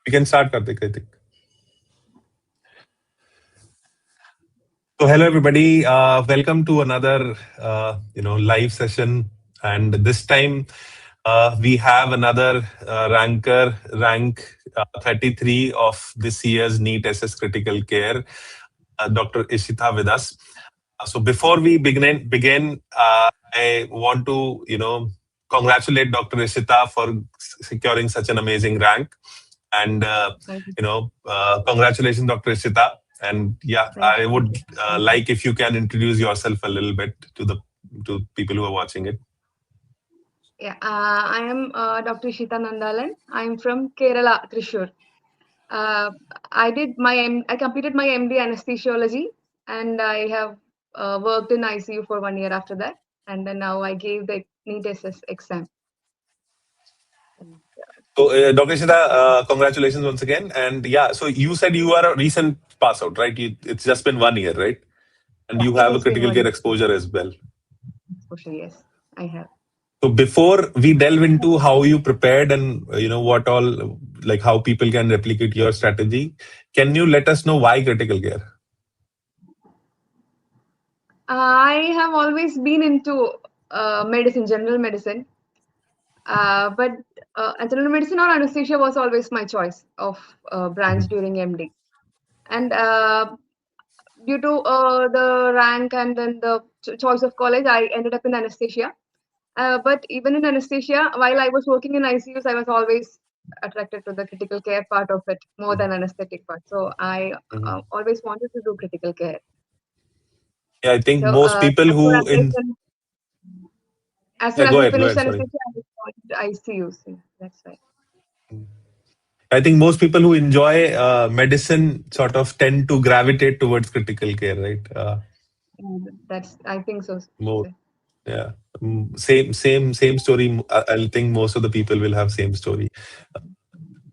We can start, Karthik, I think. So, hello everybody. Welcome to another, live session. And this time, we have another rank 33 of this year's NEET SS Critical Care, Dr. Ishitha with us. So, before we begin, I want to, congratulate Dr. Ishitha for securing such an amazing rank. And congratulations, Dr. Ishita. And yeah, I would like if you can introduce yourself a little bit to people who are watching it. Yeah, I am Dr. Ishitha Nandalan. I'm from Kerala, Thrissur. I completed my MD anesthesiology, and I have worked in ICU for 1 year after that, and then now I gave the NEET SS exam. So, Dr. Ishita, congratulations once again. And yeah, so you said you are a recent pass out, right? It's just been 1 year, right? And you have a critical care exposure as well. Exposure, yes, I have. So before we delve into how you prepared and what all, like how people can replicate your strategy, can you let us know why critical care? I have always been into medicine, general medicine, but general medicine or anesthesia was always my choice of branch during MD. And due to the rank and then the choice of college, I ended up in anesthesia. But even in anesthesia, while I was working in ICUs, I was always attracted to the critical care part of it more than anesthetic part. So I always wanted to do critical care. Yeah, I think most people who as soon as I finished anesthesia, I was going to ICUs. That's right. I think most people who enjoy medicine sort of tend to gravitate towards critical care, right? I think so. More, yeah. Same story. I think most of the people will have same story.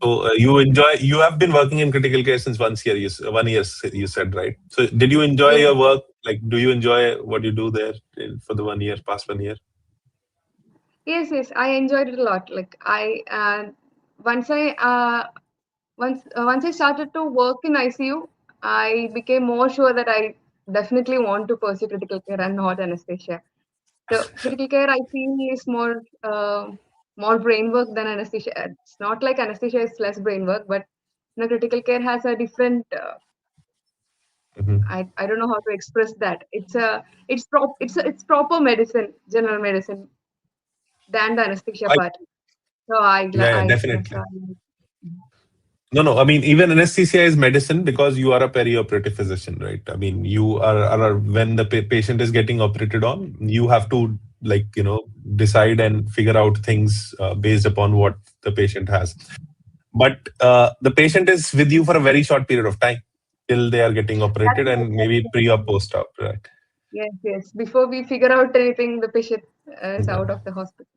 So you have been working in critical care since 1 year. 1 year you said, right? So did you enjoy your work? Like, do you enjoy what you do there for the 1 year, past 1 year? Yes, I enjoyed it a lot. Like once I started to work in ICU, I became more sure that I definitely want to pursue critical care and not anesthesia. So critical care, I feel, is more brain work than anesthesia. It's not like anesthesia is less brain work, but critical care has a different. I don't know how to express that. It's proper medicine, general medicine, than the anesthesia part. So Definitely. No. I mean, even anesthesia is medicine because you are a perioperative physician, right? I mean, you are when the patient is getting operated on, you have to decide and figure out things based upon what the patient has. But the patient is with you for a very short period of time till they are getting operated and maybe pre or post op, right? Yes. Before we figure out anything, the patient is out of the hospital.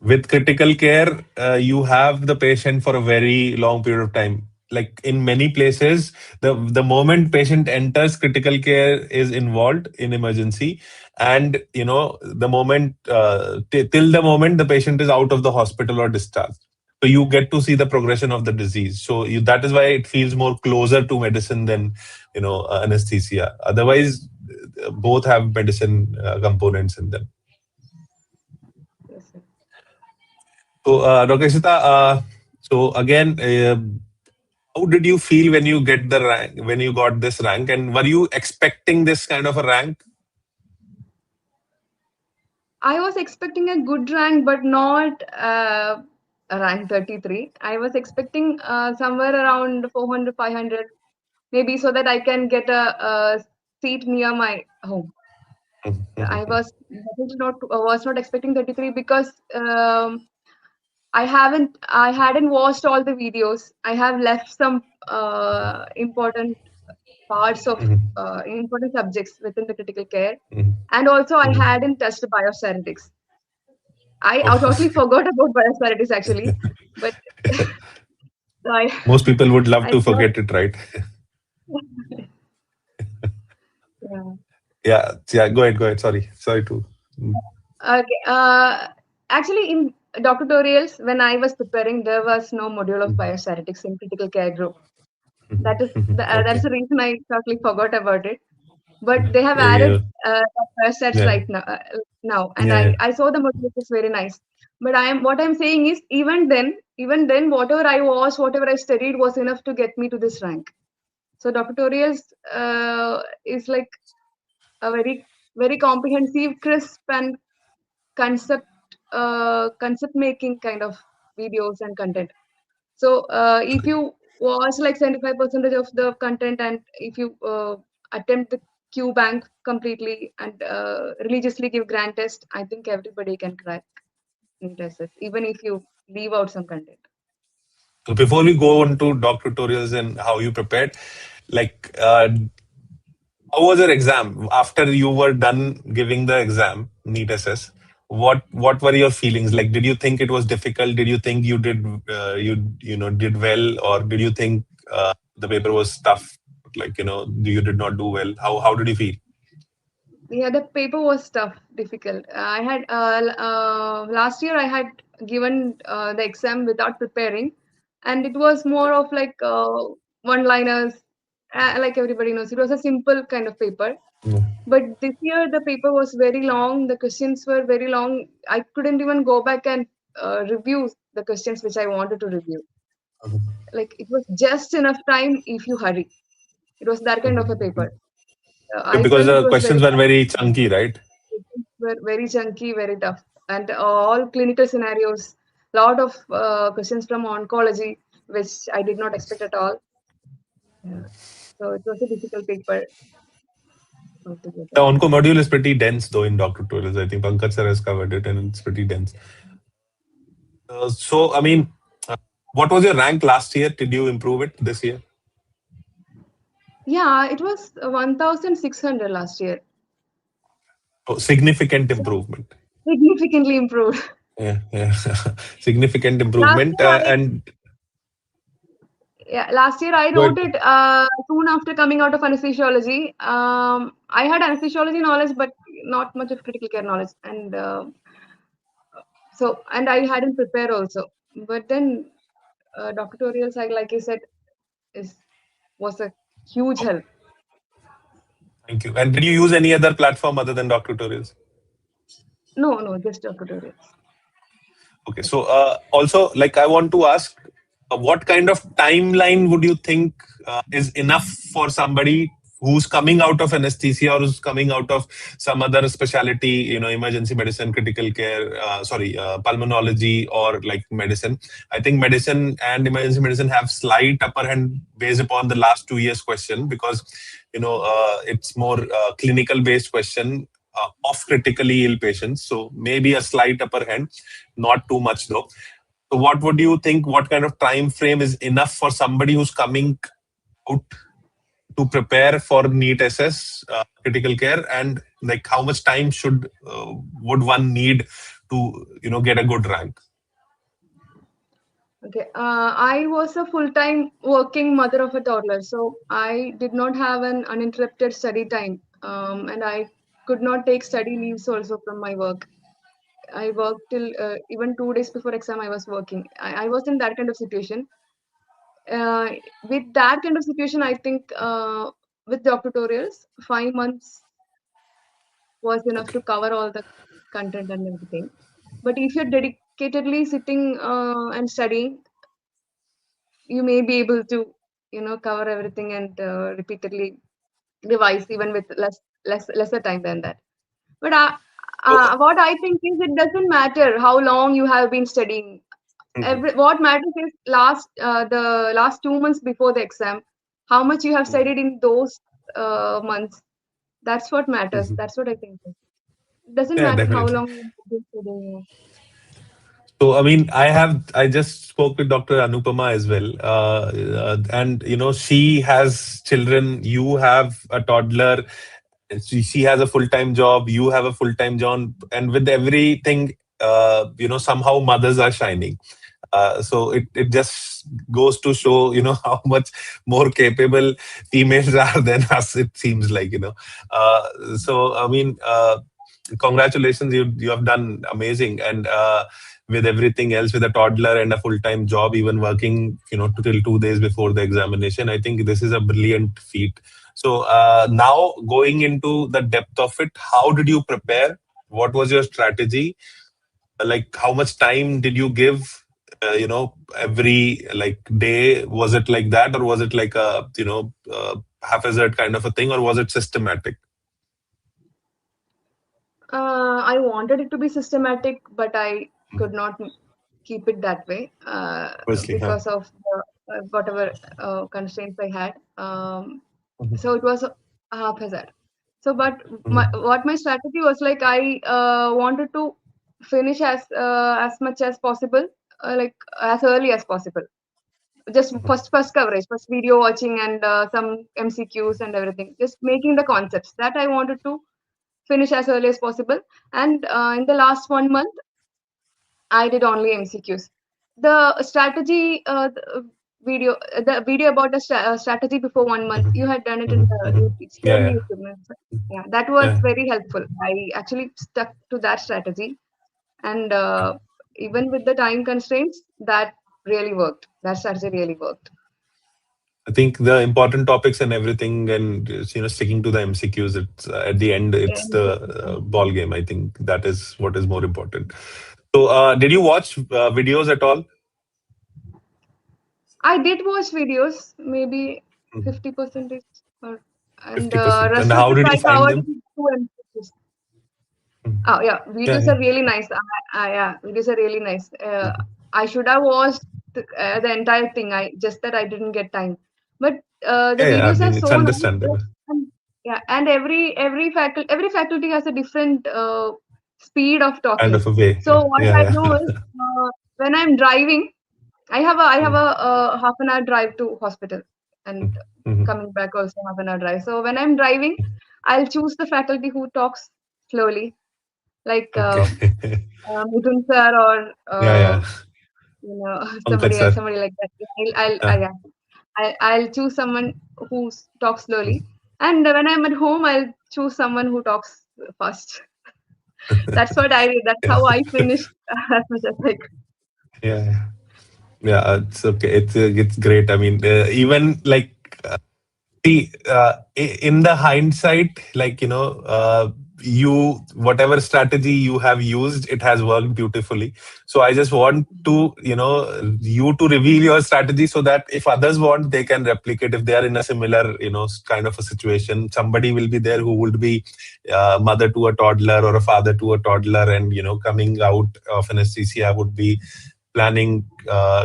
With critical care, you have the patient for a very long period of time. Like in many places, the moment patient enters, critical care is involved in emergency, and the moment till the moment the patient is out of the hospital or discharged. So you get to see the progression of the disease. So that is why it feels more closer to medicine than anesthesia. Otherwise, both have medicine components in them. Yes, sir. So, Dr. Ishita, so again, how did you feel when you get the rank, when you got this rank, and were you expecting this kind of a rank? I was expecting a good rank, but not a rank 33. I was expecting somewhere around 400, 500, maybe, so that I can get a seat near my home. I was not expecting 33 because I hadn't watched all the videos. I have left some important parts of important subjects within the critical care, and also I hadn't touched biostatistics. I totally forgot about biostatistics actually, but Most people would love I to thought, forget it, right? yeah. Yeah. Go ahead. Sorry to. Okay. Actually, Doctor tutorials, when I was preparing, there was no module of biostatistics in critical care group. That's Okay. the reason I totally forgot about it. But they have Yeah, added yeah, biostats yeah, right now, and yeah, I yeah. I saw the module, it is very nice. But what I'm saying is, even then, whatever I watched, whatever I studied was enough to get me to this rank. So Doctor tutorials is like a very comprehensive, crisp, and concept concept making kind of videos and content. So if you watch like 75% of the content, and if you attempt the Q bank completely and religiously give grand test, I think everybody can crack in tests, even if you leave out some content. So before we go on to doc tutorials and how you prepared, like, how was your exam after you were done giving the exam, NEET SS? What were your feelings? Like, did you think it was difficult? Did you think you did did well, or did you think the paper was tough? Like, you did not do well. How did you feel? Yeah, the paper was tough, difficult. I had last year I had given the exam without preparing, and it was more of like one-liners. Like everybody knows, it was a simple kind of paper. Mm. But this year the paper was very long. The questions were very long. I couldn't even go back and review the questions which I wanted to review. Like it was just enough time if you hurry. It was that kind of a paper. I Because felt it the was very questions were tough. very chunky, right? Questions were very chunky, very tough, and all clinical scenarios. Lot of questions from oncology, which I did not expect at all. Yeah. So it was a difficult paper The altogether. onco module is pretty dense, though, in doctor tutorials. I think Pankaj sir has covered it, and it's pretty dense. So, I mean, uh, what was your rank last year? Did you improve it this year? Yeah, it was 1,600 last year. Oh, significant So improvement. significantly improved. Yeah, yeah. Significant Last improvement. year I And last year I go wrote ahead. it soon after coming out of anesthesiology. I had anesthesiology knowledge, but not much of critical care knowledge, and and I hadn't prepared also. But then Doctor tutorials, like I said, is was a huge Oh, help. thank you. And did you use any other platform other than doc tutorials? No, no, just Doctor tutorials. Okay. So, also, like, I want to ask, what kind of timeline would you think is enough for somebody who's coming out of anesthesia or who's coming out of some other specialty, emergency medicine, critical care, pulmonology, or like medicine? I think medicine and emergency medicine have slight upper hand based upon the last 2 years question, because it's more clinical based question of critically ill patients. So maybe a slight upper hand, not too much though. So what would you think? What kind of time frame is enough for somebody who's coming out to prepare for NEET SS critical care, and like how much time would one need to get a good rank? Okay, I was a full-time working mother of a toddler, so I did not have an uninterrupted study time, and I could not take study leaves also from my work. I worked till even 2 days before exam. I was working. I was in that kind of situation. With that kind of situation, I think with job tutorials, 5 months was enough Okay. to cover all the content and everything. But if you're dedicatedly sitting and studying, you may be able to, cover everything and repeatedly revise even with lesser time than that. But So, what I think is it doesn't matter how long you have been studying. mhm, What matters is the last 2 months before the exam, how much you have mhm, studied in those months. That's what matters. mhm. That's what I think. It doesn't Yeah, matter how definitely. long you have been studying. So, I mean, I just spoke with Dr. Anupama as well. And, she has children, you have a toddler, she has a full-time job, you have a full-time job. And with everything, somehow mothers are shining. So it just goes to show, how much more capable females are than us, it seems like. So, I mean, congratulations, you have done amazing. And with everything else, with a toddler and a full-time job, even working, till 2 days before the examination, I think this is a brilliant feat. So now going into the depth of it, how did you prepare? What was your strategy? Like, how much time did you give? Every like day, was it like that, or was it like a haphazard kind of a thing, or was it systematic? I wanted it to be systematic, but I could not keep it that way Obviously, huh? because of whatever constraints I had. Mhm, So it was a haphazard. So, but mhm, what my strategy was like, I wanted to finish as much as possible, like as early as possible. Just mhm. first coverage, first video watching, and some MCQs and everything. Just making the concepts that I wanted to finish as early as possible. And in the last 1 month, I did only MCQs. The strategy, the video about the strategy before 1 month, Mhm, you had done it in mhm, the mhm. YouTube. It's there Yeah, in yeah, YouTube. Yeah, that was yeah. very helpful. I actually stuck to that strategy, and even with the time constraints, that really worked. That strategy really worked. I think the important topics and everything, and sticking to the MCQs. It's at the end, it's And the ball game. I think that is what is more important. So, did you watch videos at all? I did watch videos, maybe 50%, or and 50%. And rest of how it did I you find covered them? in 2 MCQs. Mhm. Oh yeah, Yeah, videos yeah. are really nice. Yeah, videos are really nice. Mhm. I should have watched the entire thing. I just that I didn't get time. But the Yeah, yeah. I videos are mean, it's so nice. understandable. And, yeah, and every faculty has a different speed of Kind talking. of a way. So what Yeah, I yeah. do is when I'm driving, I have Mhm, a half an hour drive to hospital, and mhm, mhm. coming back also half an hour drive. So when I'm driving, I'll choose the faculty who talks slowly, like Okay. Mithun sir, or Yeah, yeah. Pankaj sir. somebody like that. Yeah. Yeah, I'll choose someone who talks slowly, and when I'm at home, I'll choose someone who talks fast. That's what I did. That's Yeah. how I finished as much as I could. Yeah, yeah. Yeah, it's okay. It's great. I mean, even like see, in the hindsight, like you whatever strategy you have used, it has worked beautifully. So I just want to you to reveal your strategy so that if others want, they can replicate. If they are in a similar kind of a situation, somebody will be there who would be mother to a toddler or a father to a toddler, and coming out of anesthesia would be planning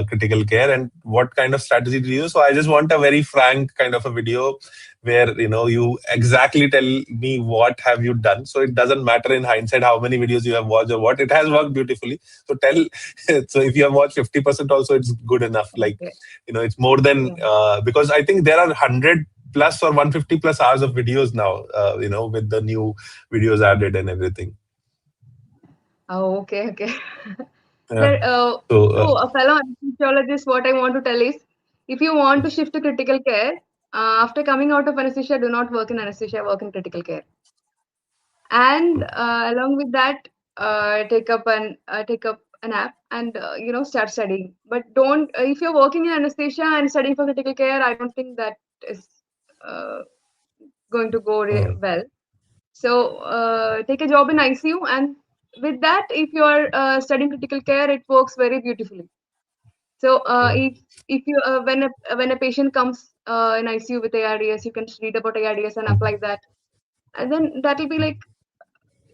critical care, and what kind of strategy do you use. So I just want a very frank kind of a video where you exactly tell me what have you done. So it doesn't matter in hindsight how many videos you have watched or what, it has worked beautifully. So tell so if you have watched 50% also, it's good enough. Like Okay. it's more than Yeah. because I think there are 100 plus or 150 plus hours of videos now, with the new videos added and everything. Oh, okay, okay. Yeah. There, So to a fellow anesthesiologist, what I want to tell is, if you want to shift to critical care, after coming out of anesthesia, do not work in anesthesia, work in critical care. And along with that, take up an app, and start studying. But don't if you're working in anesthesia and studying for critical care, I don't think that is uh, going to go mm, well. So take a job in ICU, and with that, if you are studying critical care, it works very beautifully. So mm, if you when a patient comes in ICU with ARDS, you can just read about ARDS and mm, apply that, and then that will be like,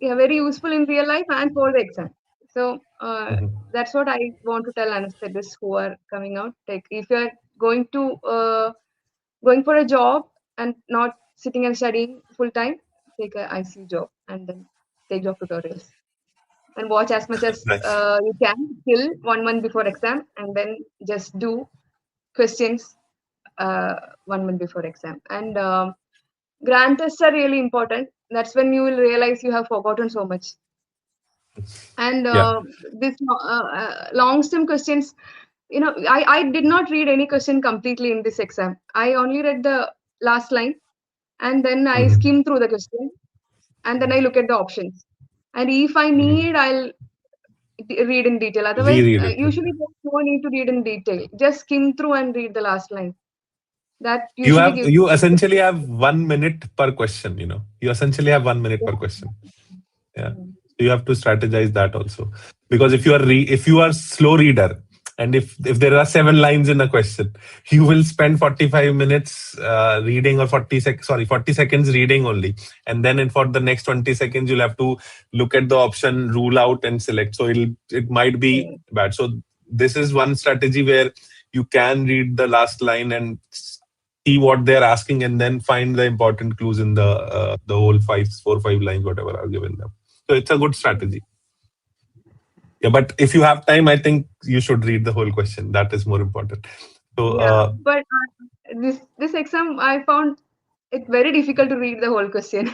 yeah, very useful in real life and for the exam. So mm, that's what I want to tell anesthetists who are coming out. Like if you're going to going for a job and not sitting and studying full time, take a ICU job and then take job tutorials and watch as much as nice. you can till 1 month before exam, and then just do questions uh, 1 month before exam. And grant tests are really important. That's when you will realize you have forgotten so much. And Yeah. this long stem questions, I did not read any question completely in this exam. I only read the last line, and then I Mhm. skim through the question, and then I look at the options. And if I Mhm. need, I'll read in detail. Otherwise, Reread it. usually there's no need to read in detail. Just skim through and read the last line. That You usually have gives. you essentially have 1 minute per question. You essentially have 1 minute per question. Yeah. So you have to strategize that also, because if you are slow reader, and if there are 7 lines in a question, you will spend 45 minutes reading, or 40 seconds reading only, and then for the next 20 seconds you'll have to look at the option, rule out, and select. So it might be Yeah. bad. So this is one strategy where you can read the last line and see what they're asking, and then find the important clues in the whole 5 lines, whatever are given them. So it's a good strategy. Yeah, but if you have time, I think you should read the whole question. That is more important. So Yeah, but this exam I found it very difficult to read the whole question.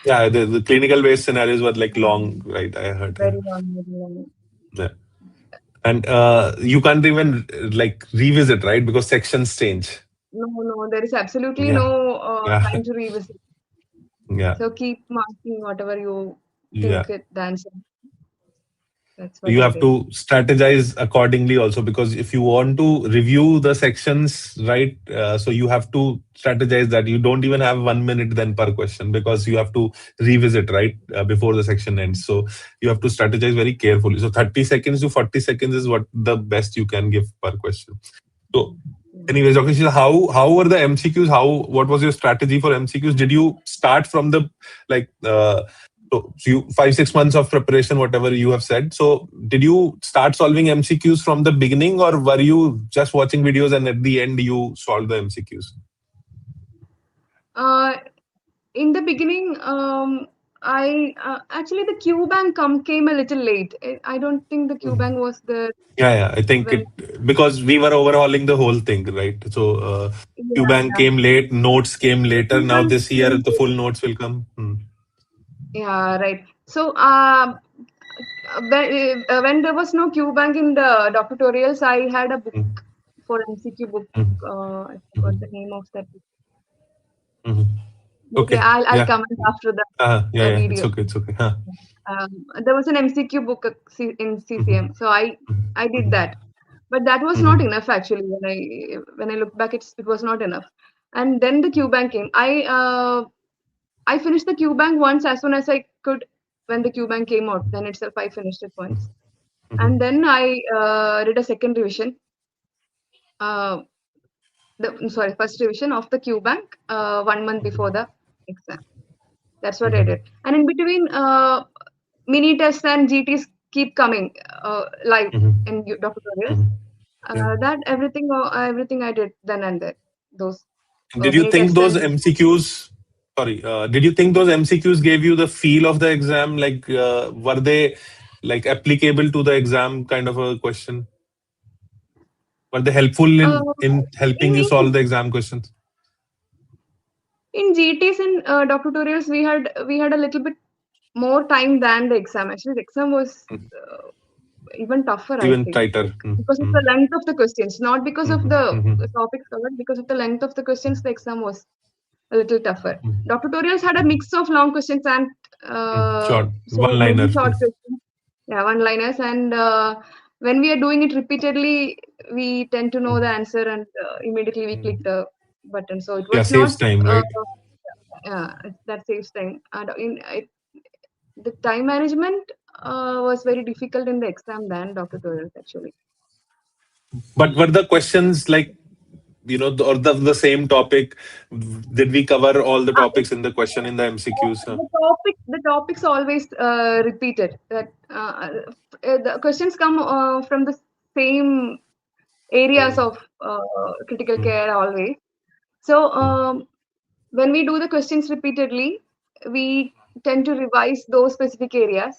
yeah, the clinical based scenarios were like long, right? I heard. Yeah. Very long, very long. Yeah. And you can't even like revisit, right? Because sections change. No, no, there is absolutely Yeah. no Yeah. time to revisit. Yeah. So keep marking whatever you Yeah. think it the answer. That's what You I have did. to strategize accordingly also, because if you want to review the sections, right, so you have to strategize that you don't even have 1 minute then per question, because you have to revisit, right, before the section ends. So you have to strategize very carefully. So 30 seconds to 40 seconds is what the best you can give per question. So anyways, Dr. Shila, how were the MCQs? What was your strategy for MCQs? Did you start from the like so you 5 6 months of preparation, whatever you have said? So did you start solving MCQs from the beginning, or were you just watching videos and at the end you solved the MCQs? Uh, in the beginning, I actually the Q bank came a little late. I don't think the Q bank was there Yeah, yeah. I think when. because we were overhauling the whole thing, right? So Yeah, QBank yeah. came late, notes came The later. Q Now bank this year came the late. full notes will come. Yeah, right. So, when there was no Q bank in the doc tutorials, I had a book Mm, for MCQ book. mm, I forgot mm, the name of that book. mm. Maybe Okay. I'll Yeah. comment after the Yeah, yeah. It's video. okay. It's okay. Huh. There was an MCQ book in CCM, Mhm, so I did mhm, that, but that was not mhm, enough actually. When I look back, it was not enough. And then the Q bank came. I finished the Q bank once as soon as I could. When the Q bank came out, then itself I finished it once. And mhm, then I did a second revision. Uh, sorry, first revision of the Q bank 1 month before the exam. That's what I mhm, did. And in between, mini tests and GTs keep coming live mhm, in Dr. Tutorials. mhm. Yeah. That everything I did then and there. Those Did you mini think tests those and MCQs? Sorry. Did you think those MCQs gave you the feel of the exam? Like, were they like applicable to the exam kind of a question? Were they helpful uh, in helping you solve the exam questions? in GTs and Dr. Tutorials we had a little bit more time than the exam. Actually, the exam was Mm. uh, even tougher, I Even think, tighter. because of the length of the questions, not because of Mhm, the mhm, topics covered, because of the length of the questions, the exam was a little tougher. mhm, Dr. Tutorials had a mix of long questions and Short, so one many liner. short questions, yeah, one-liners. And when we are doing it repeatedly, we tend to know the answer and immediately we click the button. So it Yeah, was not, saves time, uh, right? yeah, that saves time. And the time management was very difficult in the exam than Dr. Tutorials actually. But were the questions like, or the same topic? Did we cover all the It, topics in the question in the MCQs? the topics always repeated. That the questions come from the same areas Mm, of critical mm, care always. So mm, when we do the questions repeatedly, we tend to revise those specific areas.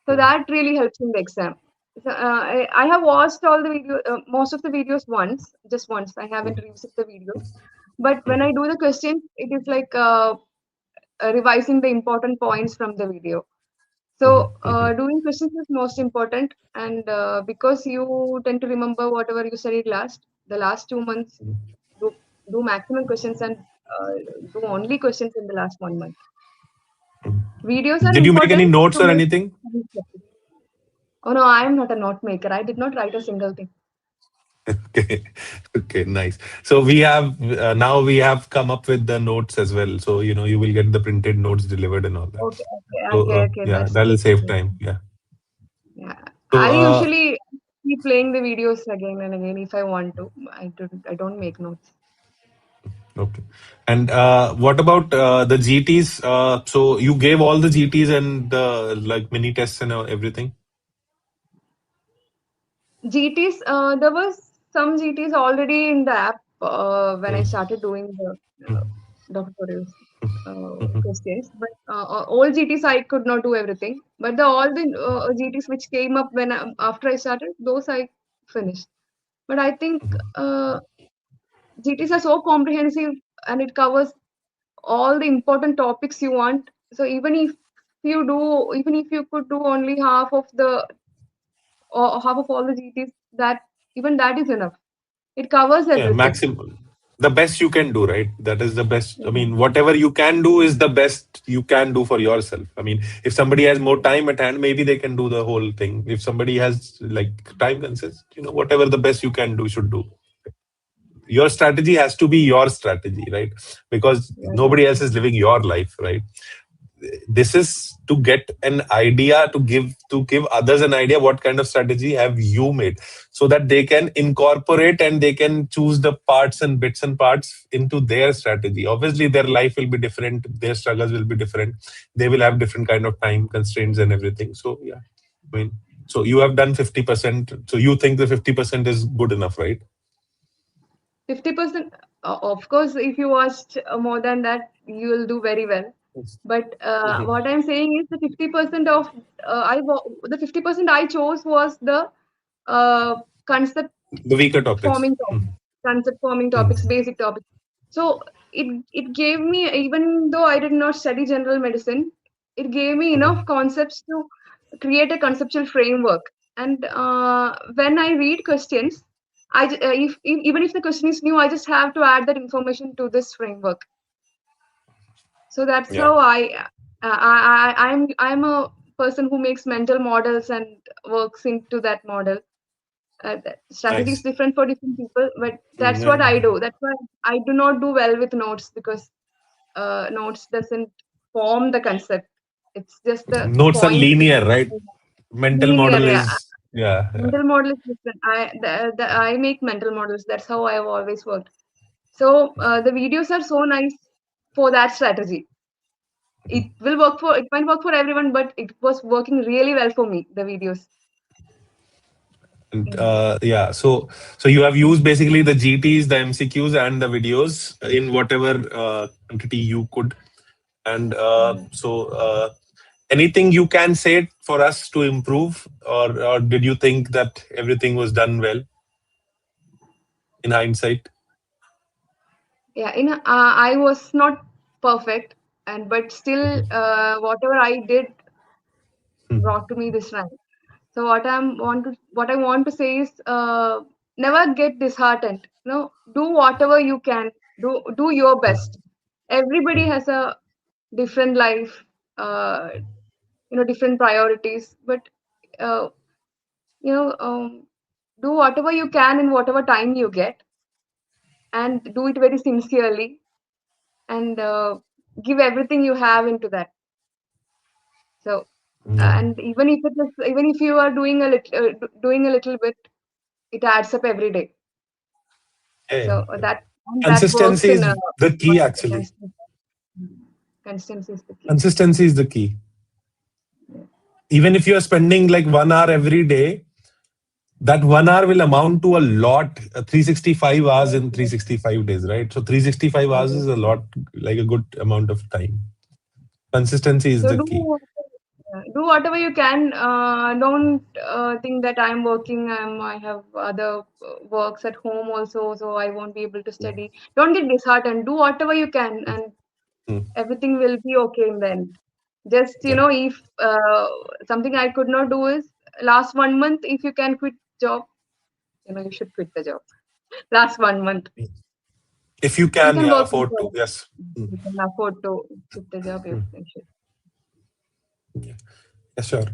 So mm, that really helps in the exam. So, I have watched all the most of the videos once, just once. I haven't mm, revisited the videos. But when I mm, do the questions, it is like revising the important points from the video. mm, So mm, doing questions is most important, and because you tend to remember whatever you studied the last 2 months, do do maximum questions and do only questions in the last 1 month. Videos are Did you make any important notes to or make. anything? Oh no, I am not a note maker. I did not write a single thing. Okay, okay, nice. So we have now we have come up with the notes as well. So you will get the printed notes delivered and all that. Okay, okay, So okay, okay. yeah, That's that'll good. save time. Yeah. Yeah, So I usually keep playing the videos again and again if I want to. I don't make notes. okay. And what about the GTs? So you gave all the GTs and the like mini tests and everything. GTs, there was some GTs already in the app when I Mm, started doing the mm, doctorals mhm, questions. But all GTs I could not do everything. But all the GTs which came up after I started, those I finished. But I think mhm. GTs are so comprehensive and it covers all the important topics you want. So even if you could do only half of the or half of all the GTs, that even that is enough. It covers Yeah, everything. maximum. The best you can do, right? That is the best. I Yeah. mean, whatever you can do is the best you can do for yourself. I mean, if somebody has more time at hand, maybe they can do the whole thing. If somebody has like time consists, whatever the best you can do should do. Your strategy has to be your strategy, right? Because Yeah, nobody else is living your life, right? This is to get an idea, to give others an idea what kind of strategy have you made, so that they can incorporate and they can choose the parts and bits and parts into their strategy. Obviously their life will be different, their struggles will be different, they will have different kind of time constraints and everything. So yeah, I mean, so you have done 50%, so you think the 50% is good enough, right? 50%. Of course, if you watched more than that, you will do very well. Yes. But Mhm. what I'm saying is the 50% of the 50% I chose was the uh, concept The weaker topics. forming topics, concept forming topics, Mhm. basic topics. So it gave me, even though I did not study general medicine, it gave me enough Mhm. concepts to create a conceptual framework. And when I read questions, even if the question is new, I just have to add that information to this framework. So that's Yeah, how I'm a person who makes mental models and works into that model. The strategy is nice. different for different people, but that's Yeah. what I do. That's why I do not do well with notes, because notes doesn't form the concept. It's just the Notes are points which linear, right? Mental linear. model Yeah, is, yeah, yeah. mental model is different. I make mental models. That's how I've always worked. So the videos are so nice for that strategy. It might work for everyone, but it was working really well for me. The videos. And Yeah. yeah, so you have used basically the GTs, the MCQs, and the videos in whatever quantity you could. And Mm. anything you can say for us to improve, or did you think that everything was done well in hindsight? Yeah, I was not perfect, and but still, Mhm. whatever I did Mhm. brought to me this rank. So what I want to say is, never get disheartened. Do whatever you can. Do your best. Everybody has a different life, uh, different priorities. But uh, you know, do whatever you can in whatever time you get, and do it very sincerely, and give everything you have into that. So, Yeah. and even if you are doing a little bit, it adds up every day. Yeah, yeah, So yeah. that works Consistency in is the key, one day. actually. Consistency is the key. Consistency is the key. Yeah. Even if you are spending like 1 hour every day, that 1 hour will amount to a lot. 365 hours Yes, in yes, 365 days, right? So 365 hours is a obviously. lot, like a good amount of time. Consistency is So the key. do whatever you can. Don't think that I'm working. I have other works at home also, so I won't be able to study. Don't get disheartened. Do whatever you can, and Mm. everything will be okay in the end. Just Yeah. if something I could not do is last 1 month. If you can quit job, you should quit the job. Last 1 month, If you if you can, can yeah, work, afford to. Yes. Mm. you can afford to quit the job. You Mm. should. Yeah, yeah, sure.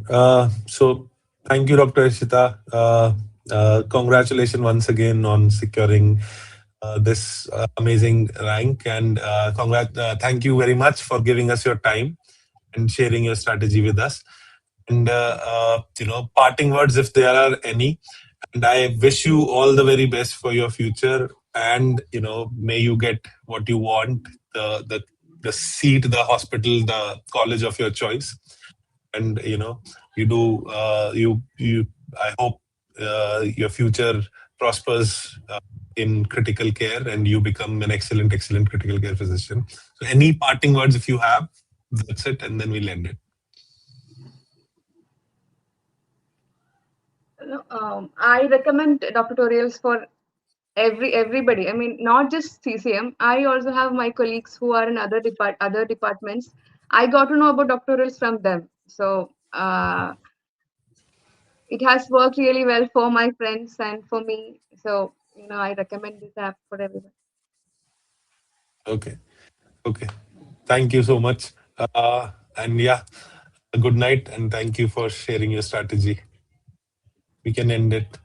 So thank you, Dr. Ishita. Congratulations once again on securing this amazing rank, and thank you very much for giving us your time and sharing your strategy with us. And parting words, if there are any. And I wish you all the very best for your future. And may you get what you want, the seat, the hospital, the college of your choice. And you do you I hope your future prospers in critical care, and you become an excellent critical care physician. So any parting words if you have? That's it, and then we'll end it. No, I recommend doctorals for everybody. I mean, not just CCM. I also have my colleagues who are in other departments. I got to know about doctorals from them. So it has worked really well for my friends and for me. So I recommend this app for everyone. Okay. Okay. Thank you so much. And yeah, a good night, and thank you for sharing your strategy. We can end it.